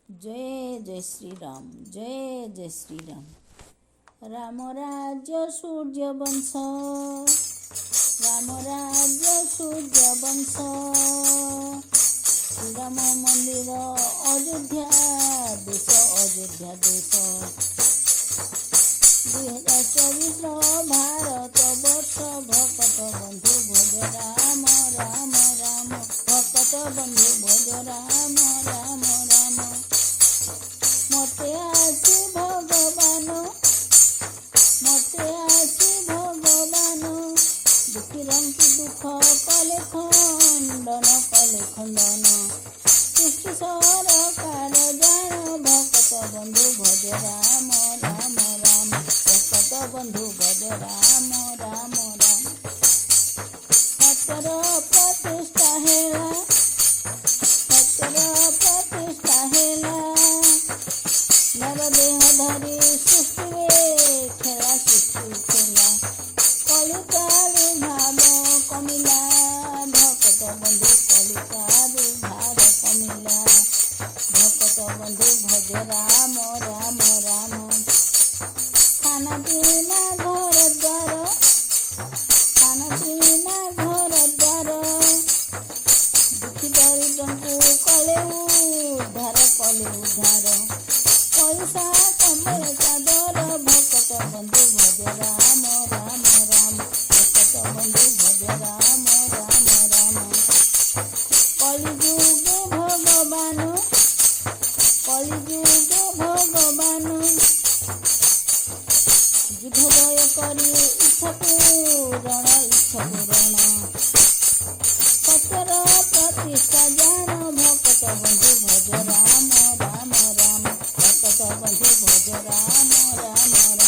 जय जय श्री राम, जय जय श्री राम। राम राज्य सूर्य वंश, राम राज्य सूर्य वंश। श्रीराम मंदिर अयोध्या देश, अयोध्या देश। 2024 भारत वर्ष। भक्त बंधु भज राम राम राम, भक्त बंधु भज राम राम राम। मते आसी भगवान, मते आसी भगवान। दुखी रंग दुख कले खंडन, कले खंडन। सृष्टि सरकार जान, भक्त बंधु भज राम राम राम, भक्त बंधु भज राम राम राम। सतर प्रतिष्ठा हेला, सतर प्रतिष्ठा हेला। नरदेह धरी सृष्टि खेला, सृष्टि खेला। कलिकालु भाव कमिला, भक्त बंधु कलिकालु भाव कमिला। भक्त बंधु भज राम राम राम। खाना पीना घर द्वार, खाना पीना घर द्वार। दुखी दरिद्रଙ୍କୁ कले उद्धार, कले उद्धार। पैसा कमल चादर, भक्त बंधु भज राम राम राम, भक्त बंधु भज राम राम राम। कलिजुगे भगवान, कलिजुगे भगवान। युद्ध जय करी इच्छा पूरण, इच्छा पूरण। सतर प्रतिष्ठा जान, भक्त बंधु भज राम राम राम, भक्त बंधु भज राम राम राम।